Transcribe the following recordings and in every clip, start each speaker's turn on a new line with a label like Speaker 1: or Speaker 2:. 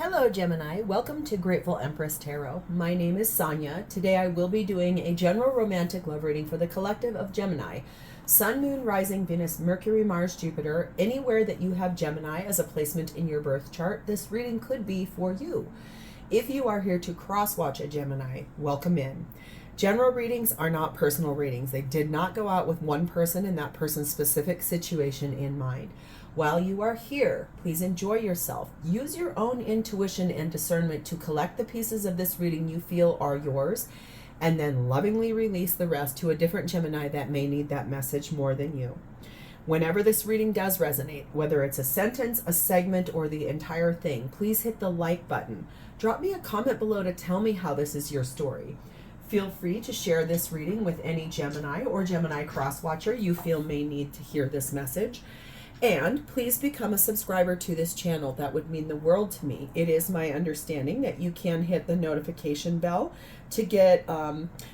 Speaker 1: Hello Gemini, welcome to Grateful Empress Tarot. My name is Sonia. Today I will be doing a general romantic love reading for the collective of Gemini. Sun, Moon, Rising, Venus, Mercury, Mars, Jupiter. Anywhere that you have Gemini as a placement in your birth chart, this reading could be for you. If you are here to cross-watch a Gemini, welcome in. General readings are not personal readings. They did not go out with one person and that person's specific situation in mind. While you are here, please enjoy yourself. Use your own intuition and discernment to collect the pieces of this reading you feel are yours, and then lovingly release the rest to a different Gemini that may need that message more than you. Whenever this reading does resonate, whether it's a sentence, a segment, or the entire thing, please hit the like button. Drop me a comment below to tell me how this is your story. Feel free to share this reading with any Gemini or Gemini cross-watcher you feel may need to hear this message. And please become a subscriber to this channel. That would mean the world to me. It is my understanding that you can hit the notification bell to get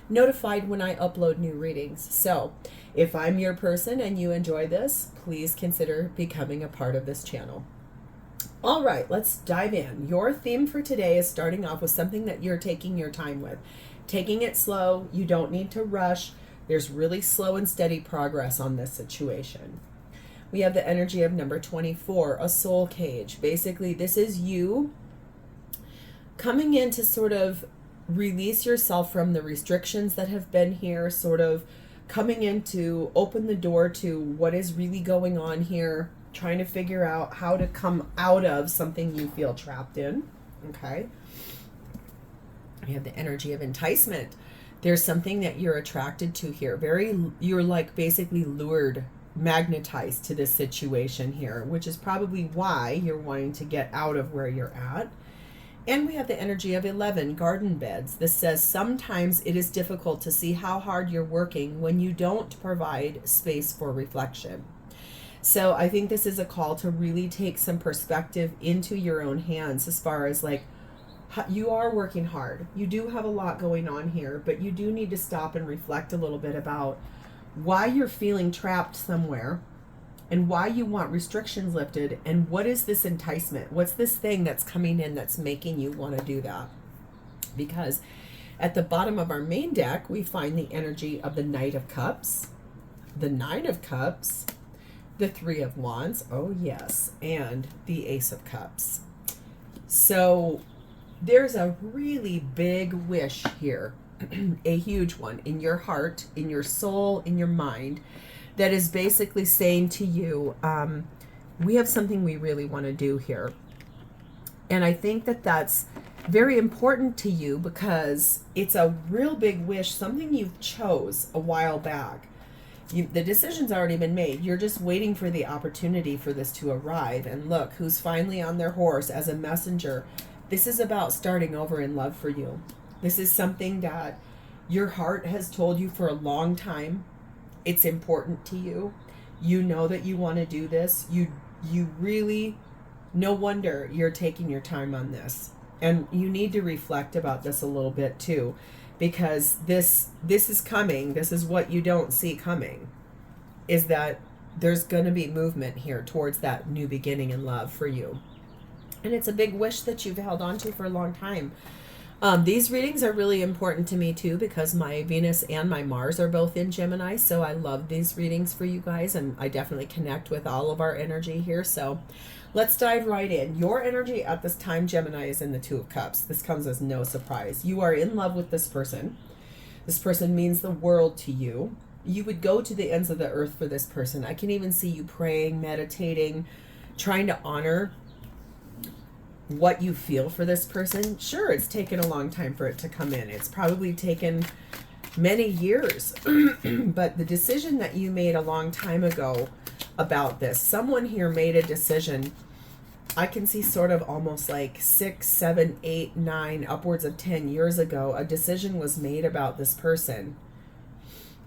Speaker 1: notified when I upload new readings. So if I'm your person and you enjoy this, please consider becoming a part of this channel. All right, let's dive in. Your theme for today is starting off with something that you're taking your time with. Taking it slow. You don't need to rush. There's really slow and steady progress on this situation. We have the energy of number 24, a soul cage. Basically, this is you coming in to sort of release yourself from the restrictions that have been here, sort of coming in to open the door to what is really going on here, trying to figure out how to come out of something you feel trapped in. Okay. We have the energy of enticement. There's something that you're attracted to here. You're like basically lured, magnetized to this situation here, which is probably why you're wanting to get out of where you're at. And we have the energy of 11, garden beds. This says sometimes it is difficult to see how hard you're working when you don't provide space for reflection. So I think this is a call to really take some perspective into your own hands as far as like, you are working hard. You do have a lot going on here, but you do need to stop and reflect a little bit about why you're feeling trapped somewhere and why you want restrictions lifted, and what is this enticement? What's this thing that's coming in that's making you want to do that? Because at the bottom of our main deck, we find the energy of the Knight of Cups, the Nine of Cups, the Three of Wands, oh yes, and the Ace of Cups. So there's a really big wish here, a huge one in your heart, in your soul, in your mind, that is basically saying to you, we have something we really want to do here. And I think that that's very important to you because it's a real big wish, something you've chose a while back. The decision's already been made. You're just waiting for the opportunity for this to arrive. And look, who's finally on their horse as a messenger. This is about starting over in love for you. This is something that your heart has told you for a long time. It's important to you. You know that you want to do this. You really, no wonder you're taking your time on this. And you need to reflect about this a little bit too, because this is coming. This is what you don't see coming, is that there's going to be movement here towards that new beginning in love for you. And it's a big wish that you've held on to for a long time. These readings are really important to me too, because my Venus and my Mars are both in Gemini. So I love these readings for you guys, and I definitely connect with all of our energy here. So let's dive right in. Your energy at this time, Gemini, is in the Two of Cups. This comes as no surprise. You are in love with this person. This person means the world to you. You would go to the ends of the earth for this person. I can even see you praying, meditating, trying to honor what you feel for this person. Sure, it's taken a long time for it to come in. It's probably taken many years. But the decision that you made a long time ago about this, someone here made a decision. I can see sort of almost like 6, 7, 8, 9, upwards of 10 years ago, a decision was made about this person.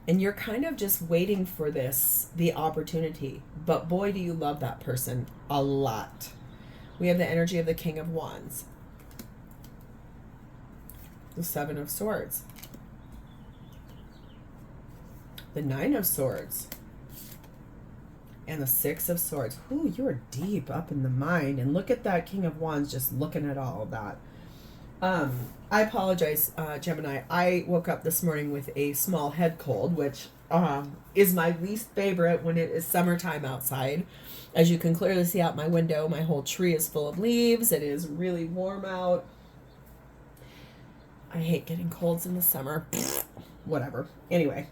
Speaker 1: And you're kind of just waiting for the opportunity. But boy, do you love that person a lot. We have the energy of the King of Wands, the Seven of Swords, the Nine of Swords, and the Six of Swords. Ooh, you are deep up in the mind. And look at that King of Wands just looking at all of that. I apologize, Gemini. I woke up this morning with a small head cold, which is my least favorite when it is summertime outside. As you can clearly see out my window, my whole tree is full of leaves. It is really warm out. I hate getting colds in the summer. Whatever. Anyway,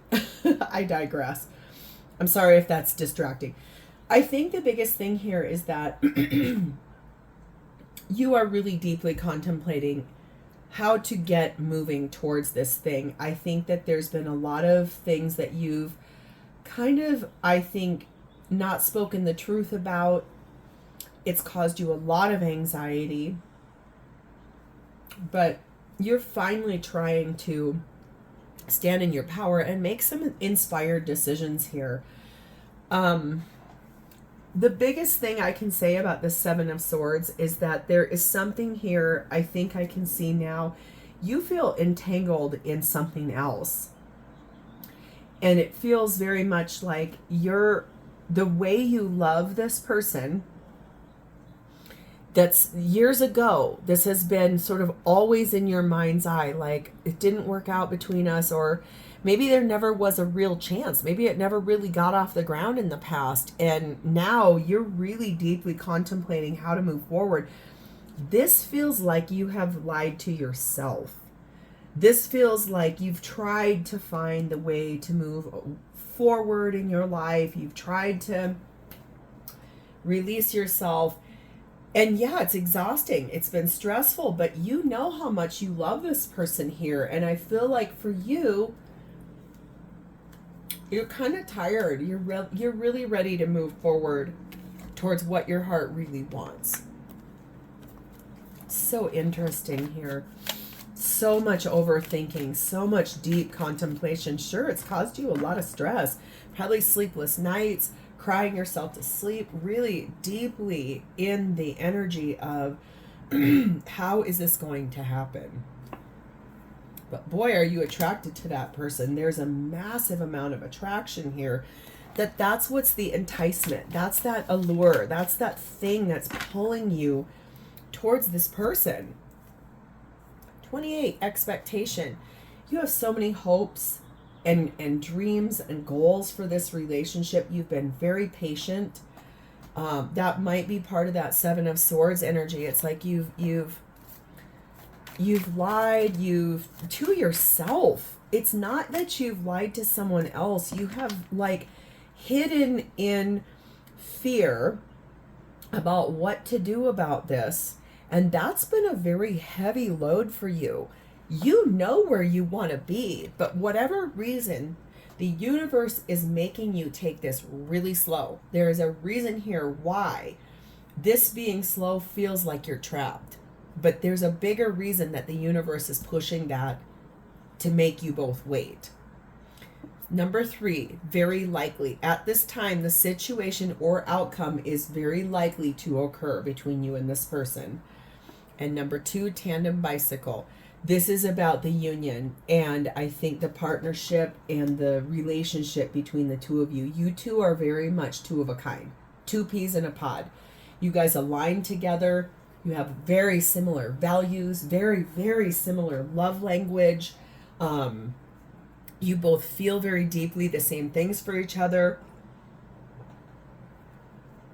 Speaker 1: I digress. I'm sorry if that's distracting. I think the biggest thing here is that you are really deeply contemplating how to get moving towards this thing. I think that there's been a lot of things that you've kind of, I think, not spoken the truth about. It's caused you a lot of anxiety, but you're finally trying to stand in your power and make some inspired decisions here. The biggest thing I can say about the Seven of Swords is that there is something here, I think I can see now. You feel entangled in something else. And it feels very much like the way you love this person, that's years ago, this has been sort of always in your mind's eye, like it didn't work out between us, or maybe there never was a real chance. Maybe it never really got off the ground in the past. And now you're really deeply contemplating how to move forward. This feels like you have lied to yourself. This feels like you've tried to find the way to move forward in your life. You've tried to release yourself. And yeah, it's exhausting. It's been stressful, but you know how much you love this person here. And I feel like for you, you're kind of tired. You're really ready to move forward towards what your heart really wants. So interesting here. So much overthinking, so much deep contemplation. Sure, it's caused you a lot of stress, probably sleepless nights, crying yourself to sleep, really deeply in the energy of how is this going to happen? But boy, are you attracted to that person. There's a massive amount of attraction here. That's what's the enticement. That's that allure. That's that thing that's pulling you towards this person. 28, expectation. You have so many hopes and dreams and goals for this relationship. You've been very patient. That might be part of that Seven of Swords energy. It's like you've lied to yourself. It's not that you've lied to someone else. You have like hidden in fear about what to do about this. And that's been a very heavy load for you. You know where you want to be, but whatever reason, the universe is making you take this really slow. There is a reason here why this being slow feels like you're trapped. But there's a bigger reason that the universe is pushing that to make you both wait. Number 3, very likely. At this time, the situation or outcome is very likely to occur between you and this person. And number 2, tandem bicycle. This is about the union, and I think the partnership and the relationship between the two of you. You two are very much two of a kind. 2 peas in a pod. You guys align together. You have very similar values, very, very similar love language. You both feel very deeply the same things for each other.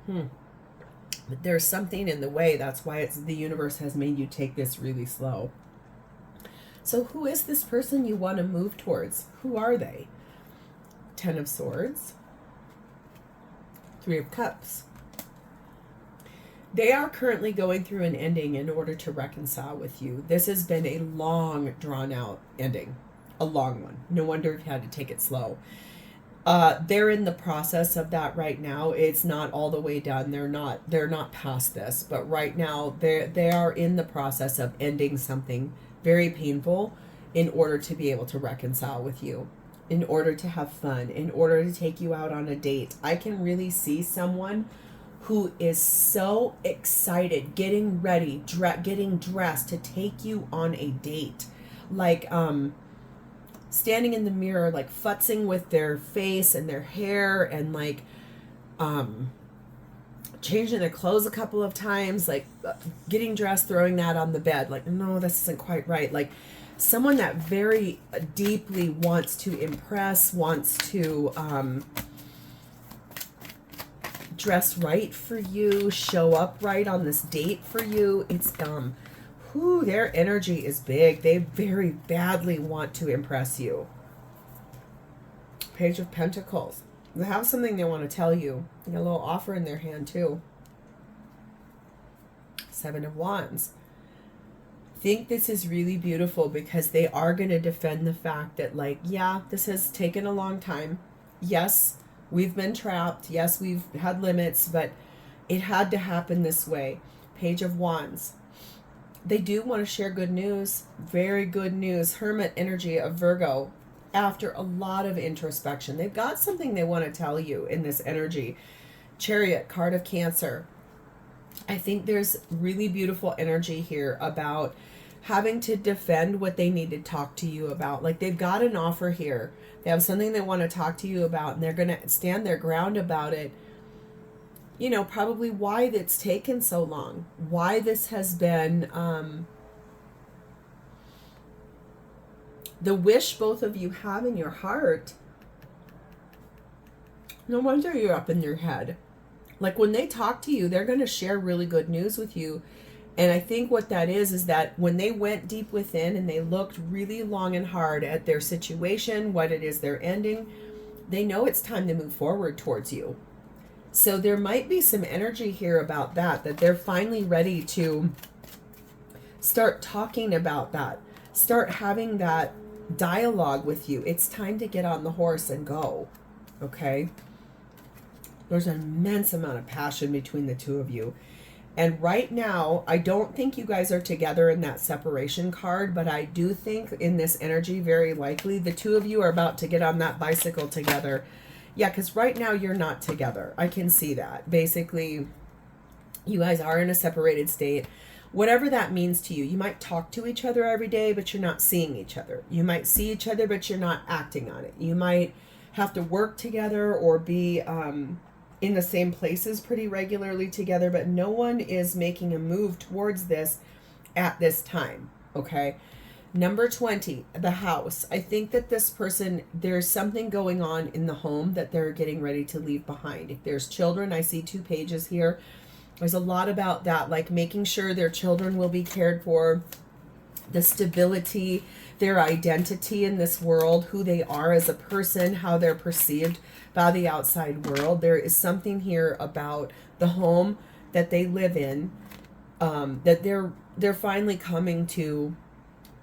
Speaker 1: But there's something in the way. That's why the universe has made you take this really slow. So who is this person you want to move towards? Who are they? 10 of Swords. 3 of Cups. They are currently going through an ending in order to reconcile with you. This has been a long, drawn-out ending. A long one. No wonder you've had to take it slow. They're in the process of that right now. It's not all the way done. They're not past this. But right now, they are in the process of ending something very painful in order to be able to reconcile with you, in order to have fun, in order to take you out on a date. I can really see someone who is so excited, getting ready, getting dressed to take you on a date. Like, standing in the mirror, like futzing with their face and their hair, and like changing their clothes a couple of times, like getting dressed, throwing that on the bed, like, no, this isn't quite right. Like someone that very deeply wants to impress, wants to dress right for you, show up right on this date for you. It's their energy is big. They very badly want to impress you. Page of Pentacles. They have something they want to tell you. They got a little offer in their hand too. Seven of Wands. Think this is really beautiful because they are going to defend the fact that, like, yeah, this has taken a long time. Yes, we've been trapped. Yes, we've had limits, but it had to happen this way. Page of Wands. They do want to share good news. Very good news. Hermit energy of Virgo. After a lot of introspection, they've got something they want to tell you in this energy. Chariot, card of Cancer. I think there's really beautiful energy here about having to defend what they need to talk to you about. Like they've got an offer here. They have something they want to talk to you about, and they're going to stand their ground about it. You know, probably why it's taken so long. Why this has been... the wish both of you have in your heart. No wonder you're up in your head. Like when they talk to you, they're going to share really good news with you. And I think what that is that when they went deep within and they looked really long and hard at their situation, what it is they're ending, they know it's time to move forward towards you. So there might be some energy here about that they're finally ready to start talking about that. Start having that dialogue with you. It's time to get on the horse and go. Okay? There's an immense amount of passion between the two of you. And right now, I don't think you guys are together in that separation card, but I do think in this energy, very likely, the two of you are about to get on that bicycle together. Yeah, because right now you're not together. I can see that. Basically, you guys are in a separated state. Whatever that means to you. You might talk to each other every day, but you're not seeing each other. You might see each other, but you're not acting on it. You might have to work together or be in the same places pretty regularly together, but no one is making a move towards this at this time, okay? Number 20, the house. I think that this person, there's something going on in the home that they're getting ready to leave behind. If there's children, I see 2 pages here. There's a lot about that, like making sure their children will be cared for, the stability, their identity in this world, who they are as a person, how they're perceived by the outside world. There is something here about the home that they live in, that they're finally coming to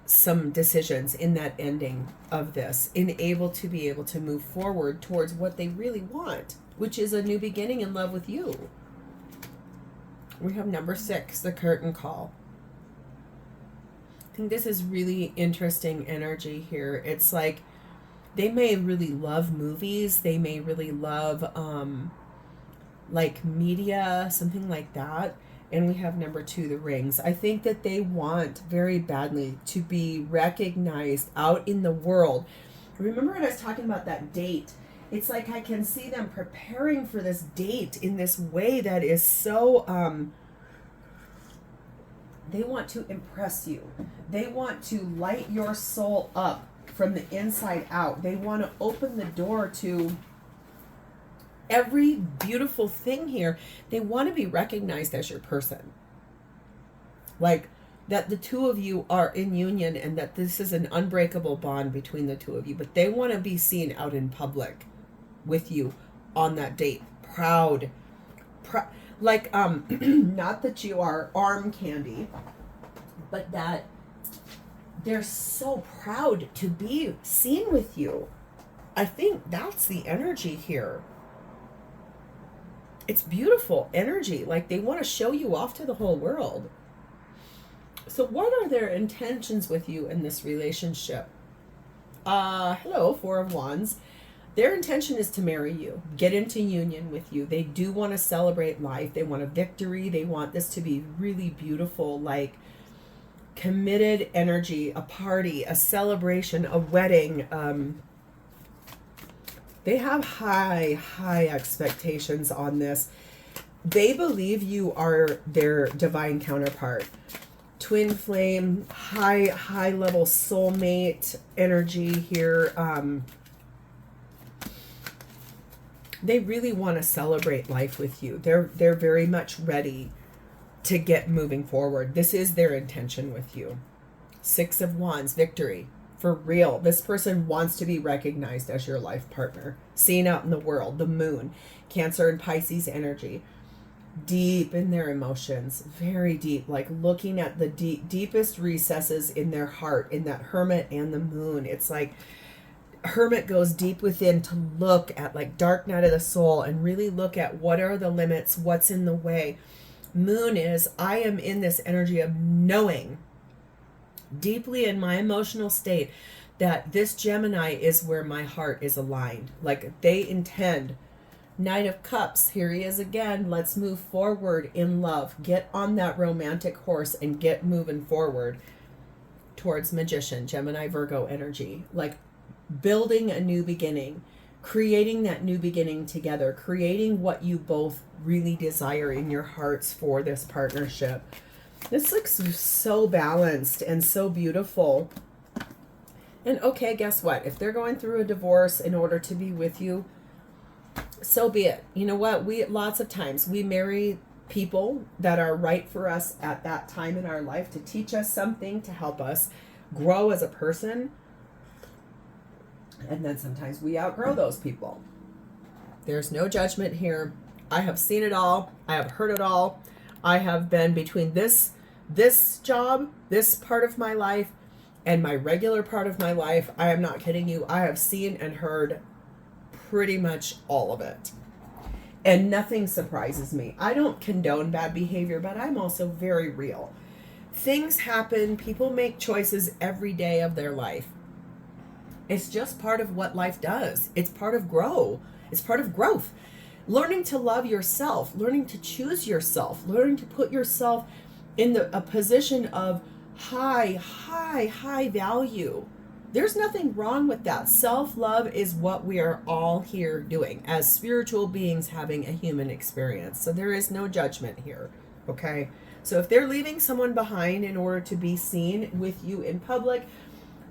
Speaker 1: some decisions in that ending of this, in able to move forward towards what they really want, which is a new beginning in love with you. We have number 6, the curtain call. I think this is really interesting energy here. It's like they may really love movies. They may really love like media, something like that. And we have number 2, the rings. I think that they want very badly to be recognized out in the world. Remember when I was talking about that date? It's like I can see them preparing for this date in this way that is so, they want to impress you. They want to light your soul up from the inside out. They want to open the door to every beautiful thing here. They want to be recognized as your person. Like that the two of you are in union and that this is an unbreakable bond between the two of you. But they want to be seen out in public with you on that date. Proud. Like, not that you are arm candy, but that they're so proud to be seen with you. I think that's the energy here. It's beautiful energy. Like they want to show you off to the whole world. So what are their intentions with you in this relationship? Hello, 4 of Wands. Their intention is to marry you, get into union with you. They do want to celebrate life. They want a victory. They want this to be really beautiful, like committed energy, a party, a celebration, a wedding. They have high expectations on this. They believe you are their divine counterpart. Twin flame, high level soulmate energy here. They really want to celebrate life with you. They're very much ready to get moving forward. This is their intention with you. 6 of Wands, victory. For real, this person wants to be recognized as your life partner, seen out in the world. The moon, Cancer and Pisces energy, deep in their emotions, very deep, like looking at the deepest recesses in their heart, in that Hermit and the moon. It's like Hermit goes deep within to look at like dark night of the soul and really look at what are the limits, what's in the way. Moon is, I am in this energy of knowing deeply in my emotional state that this Gemini is where my heart is aligned. Like they intend. Knight of Cups, here he is again. Let's move forward in love. Get on that romantic horse and get moving forward towards Magician, Gemini, Virgo energy. Like building a new beginning, creating that new beginning together, creating what you both really desire in your hearts for this partnership. This looks so balanced and so beautiful. And okay, guess what? If they're going through a divorce in order to be with you, so be it. You know what? Lots of times we marry people that are right for us at that time in our life to teach us something, to help us grow as a person. And then sometimes we outgrow those people. There's no judgment here. I have seen it all. I have heard it all. I have been between this job, this part of my life, and my regular part of my life. I am not kidding you. I have seen and heard pretty much all of it. And nothing surprises me. I don't condone bad behavior, but I'm also very real. Things happen. People make choices every day of their life. It's just part of what life does. It's part of growth. It's part of growth. Learning to love yourself, learning to choose yourself, learning to put yourself in a position of high value. There's nothing wrong with that. Self-love is what we are all here doing as spiritual beings having a human experience. So there is no judgment here, okay? So if they're leaving someone behind in order to be seen with you in public,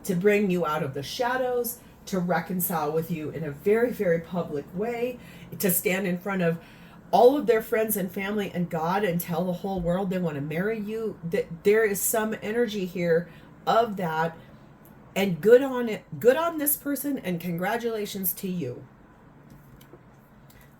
Speaker 1: to bring you out of the shadows, to reconcile with you in a very public way, to stand in front of all of their friends and family and God and tell the whole world they want to marry you, that there is some energy here of that. And good on it, good on this person, and congratulations to you.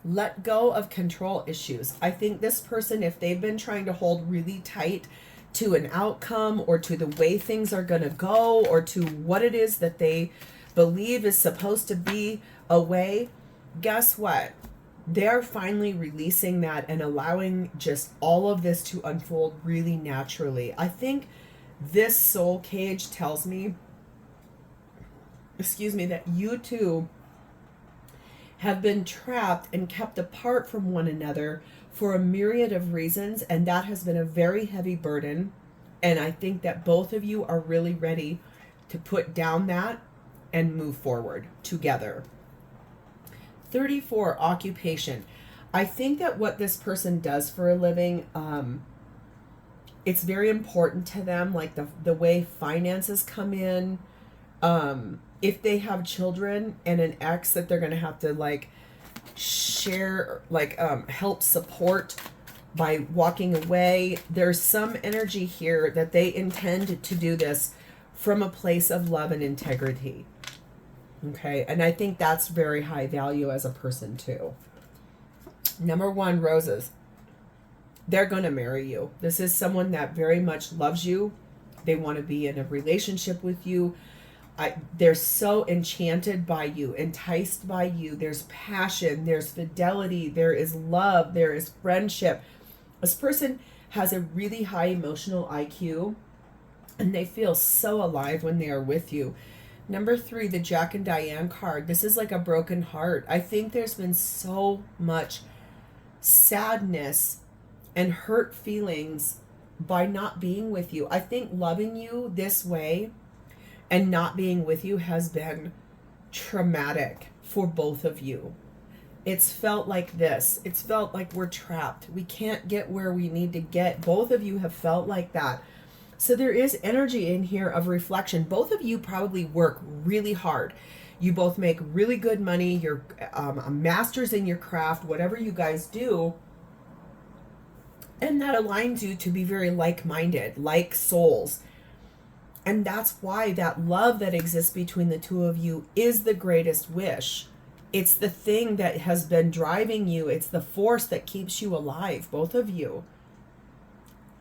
Speaker 1: Let go of control issues. I think this person, if they've been trying to hold really tight to an outcome or to the way things are going to go or to what it is that they believe is supposed to be a way, guess what? They're finally releasing that and allowing just all of this to unfold really naturally. I think this soul cage tells me, that you two have been trapped and kept apart from one another for a myriad of reasons, and that has been a very heavy burden. And I think that both of you are really ready to put down that and move forward together. 34, occupation. I think that what this person does for a living, it's very important to them, like the way finances come in. If they have children and an ex that they're going to have to like share, like help support by walking away, there's some energy here that they intend to do this from a place of love and integrity. Okay, and I think that's very high value as a person too. Number 1, roses. They're going to marry you. This is someone that very much loves you. They want to be in a relationship with you. They're so enchanted by you, enticed by you. There's passion, there's fidelity, there is love, there is friendship. This person has a really high emotional IQ, and they feel so alive when they are with you. Number 3, the Jack and Diane card. This is like a broken heart. I think there's been so much sadness and hurt feelings by not being with you. I think loving you this way and not being with you has been traumatic for both of you. It's felt like this. It's felt like we're trapped. We can't get where we need to get. Both of you have felt like that. So there is energy in here of reflection. Both of you probably work really hard. You both make really good money. You're a masters in your craft, whatever you guys do. And that aligns you to be very like-minded, like souls. And that's why that love that exists between the two of you is the greatest wish. It's the thing that has been driving you. It's the force that keeps you alive, both of you.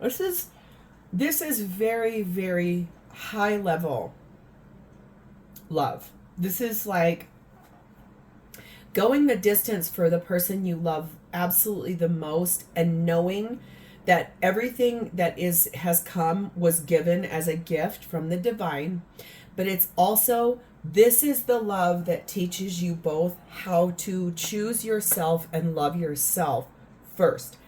Speaker 1: This is very, very high level love. This is like going the distance for the person you love absolutely the most, and knowing that everything that has come was given as a gift from the divine. But it's also, this is the love that teaches you both how to choose yourself and love yourself first.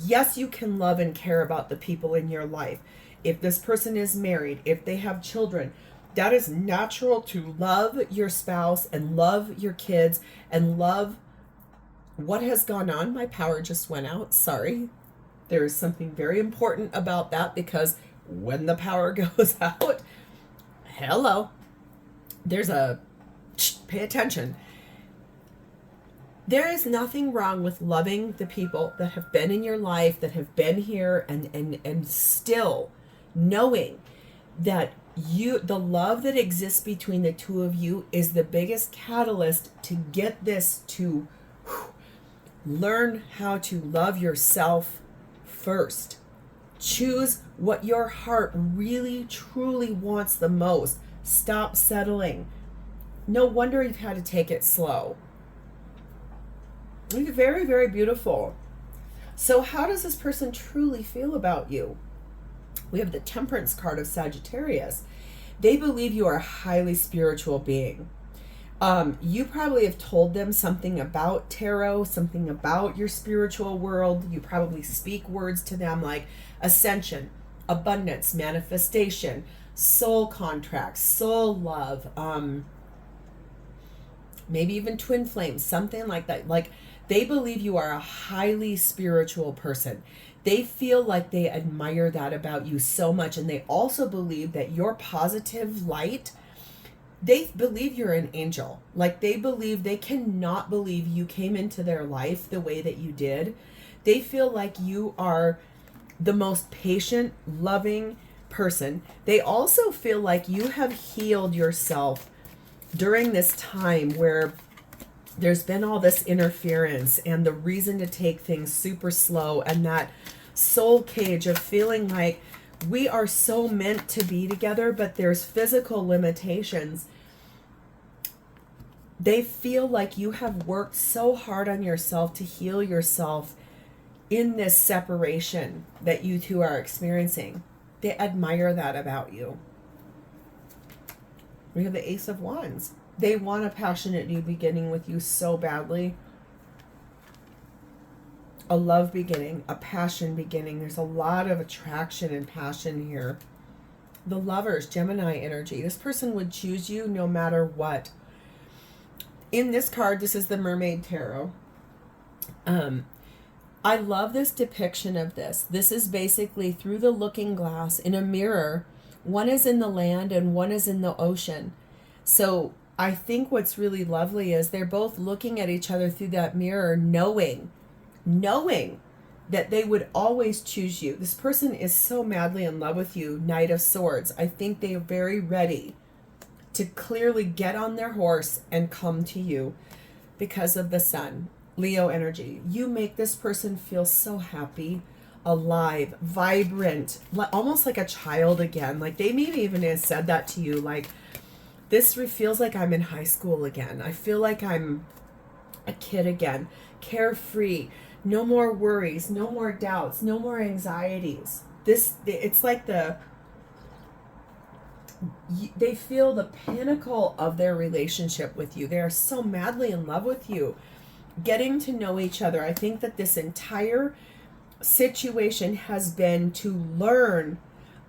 Speaker 1: Yes, you can love and care about the people in your life. If this person is married, if they have children, that is natural to love your spouse and love your kids and love what has gone on. My power just went out. Sorry. There is something very important about that, because when the power goes out, hello, pay attention. There is nothing wrong with loving the people that have been in your life, that have been here, and still knowing that the love that exists between the two of you is the biggest catalyst to get this to learn how to love yourself first. Choose what your heart really, truly wants the most. Stop settling. No wonder you've had to take it slow. It's very, very beautiful. So how does this person truly feel about you? We have the Temperance card of Sagittarius. They believe you are a highly spiritual being. You probably have told them something about tarot, something about your spiritual world. You probably speak words to them like ascension, abundance, manifestation, soul contracts, soul love, maybe even twin flames, something like that. Like, they believe you are a highly spiritual person. They feel like they admire that about you so much. And they also believe that your positive light, they believe you're an angel. Like, they cannot believe you came into their life the way that you did. They feel like you are the most patient, loving person. They also feel like you have healed yourself during this time where there's been all this interference and the reason to take things super slow, and that soul cage of feeling like we are so meant to be together, but there's physical limitations. They feel like you have worked so hard on yourself to heal yourself in this separation that you two are experiencing. They admire that about you. We have the Ace of Wands. They want a passionate new beginning with you so badly. A love beginning, a passion beginning. There's a lot of attraction and passion here. The Lovers, Gemini energy. This person would choose you no matter what. In this card, this is the Mermaid Tarot. I love this depiction of this. This is basically through the looking glass in a mirror. One is in the land and one is in the ocean. So I think what's really lovely is they're both looking at each other through that mirror, knowing that they would always choose you. This person is so madly in love with you, Knight of Swords. I think they are very ready to clearly get on their horse and come to you because of the Sun. Leo energy. You make this person feel so happy, alive, vibrant, almost like a child again. Like, they maybe even have said that to you, like, this feels like I'm in high school again. I feel like I'm a kid again, carefree, no more worries, no more doubts, no more anxieties. It's like they feel the pinnacle of their relationship with you. They are so madly in love with you, getting to know each other. I think that this entire situation has been to learn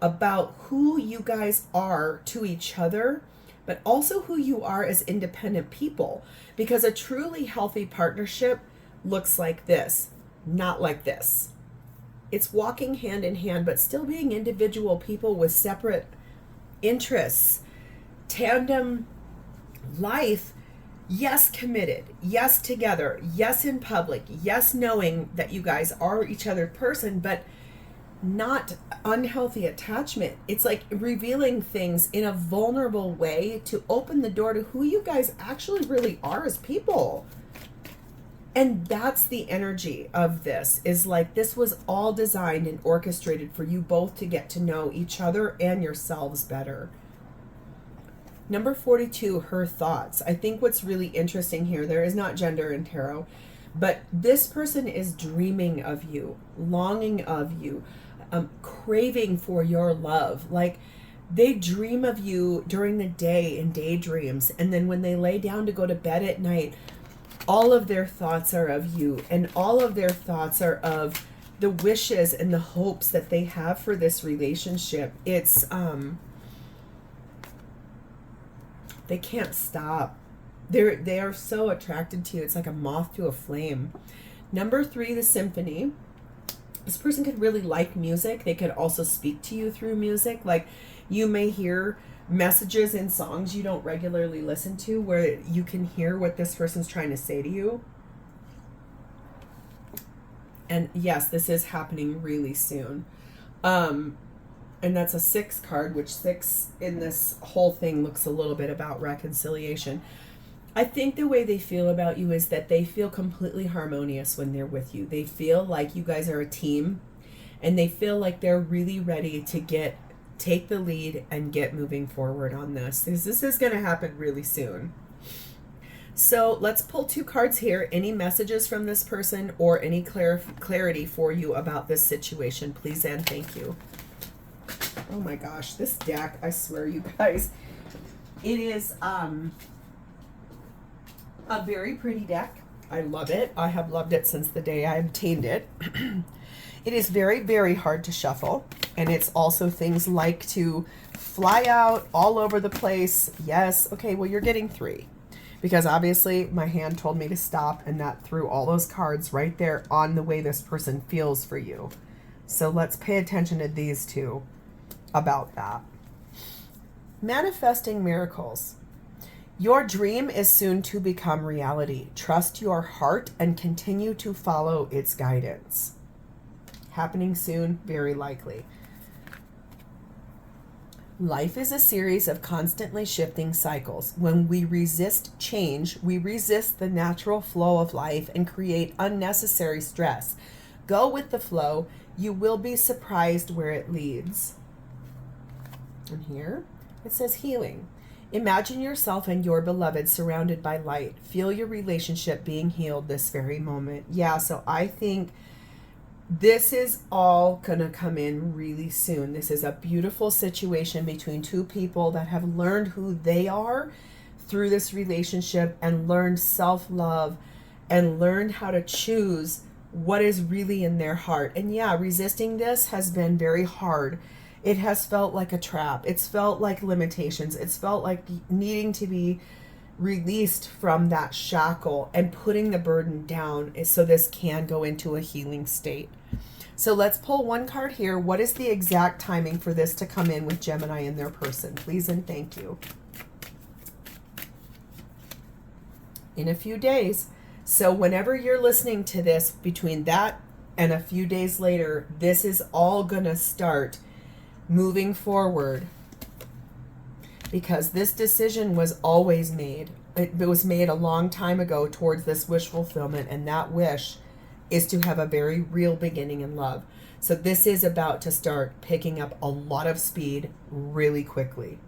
Speaker 1: about who you guys are to each other, but also who you are as independent people. Because a truly healthy partnership looks like this, not like this. It's walking hand in hand, but still being individual people with separate interests, tandem life. Yes, committed. Yes, together. Yes, in public. Yes, knowing that you guys are each other's person, but not unhealthy attachment. It's like revealing things in a vulnerable way to open the door to who you guys actually really are as people. And that's the energy of this, is like this was all designed and orchestrated for you both to get to know each other and yourselves better. Number 42, her thoughts. I think what's really interesting here, there is not gender in tarot, but this person is dreaming of you, longing of you, craving for your love. Like they dream of you during the day in daydreams, and then when they lay down to go to bed at night, all of their thoughts are of you, and all of their thoughts are of the wishes and the hopes that they have for this relationship. It's they can't stop. They are so attracted to you. It's like a moth to a flame. Number 3, the symphony. This person could really like music. They could also speak to you through music. Like you may hear messages in songs you don't regularly listen to where you can hear what this person's trying to say to you. And yes, this is happening really soon. And that's a 6 card, which 6 in this whole thing looks a little bit about reconciliation. I think the way they feel about you is that they feel completely harmonious when they're with you. They feel like you guys are a team, and they feel like they're really ready to take the lead and get moving forward on this. This is going to happen really soon. So let's pull 2 cards here. Any messages from this person or any clarity for you about this situation, please and thank you. Oh my gosh, this deck, I swear you guys, it is a very pretty deck. I love it. I have loved it since the day I obtained it. It is very, very hard to shuffle, and it's also things like to fly out all over the place. Yes, okay, well, you're getting 3 because obviously my hand told me to stop, and that threw all those cards right there on the way this person feels for you. So let's pay attention to these 2 about that. Manifesting miracles. Your dream is soon to become reality. Trust your heart and continue to follow its guidance. Happening soon, very likely. Life is a series of constantly shifting cycles. When we resist change, we resist the natural flow of life and create unnecessary stress. Go with the flow. You will be surprised where it leads. And here it says healing. Imagine yourself and your beloved surrounded by light. Feel your relationship being healed this very moment. Yeah, so I think this is all going to come in really soon. This is a beautiful situation between 2 people that have learned who they are through this relationship and learned self-love and learned how to choose what is really in their heart. And yeah, resisting this has been very hard. It has felt like a trap. It's felt like limitations. It's felt like needing to be released from that shackle and putting the burden down so this can go into a healing state. So let's pull 1 card here. What is the exact timing for this to come in with Gemini and their person? Please and thank you. In a few days. So whenever you're listening to this, between that and a few days later, this is all going to start moving forward, because this decision was always made. It was made a long time ago towards this wish fulfillment, and that wish is to have a very real beginning in love. So this is about to start picking up a lot of speed really quickly.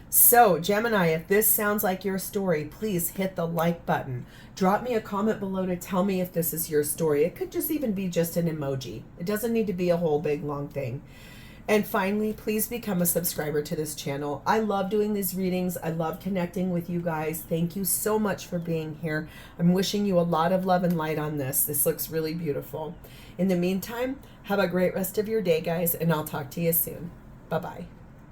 Speaker 1: So Gemini, if this sounds like your story, please hit the like button. Drop me a comment below to tell me if this is your story. It could just even be just an emoji. It doesn't need to be a whole big long thing. And finally, please become a subscriber to this channel. I love doing these readings. I love connecting with you guys. Thank you so much for being here. I'm wishing you a lot of love and light on this. This looks really beautiful. In the meantime, have a great rest of your day, guys, and I'll talk to you soon. Bye-bye.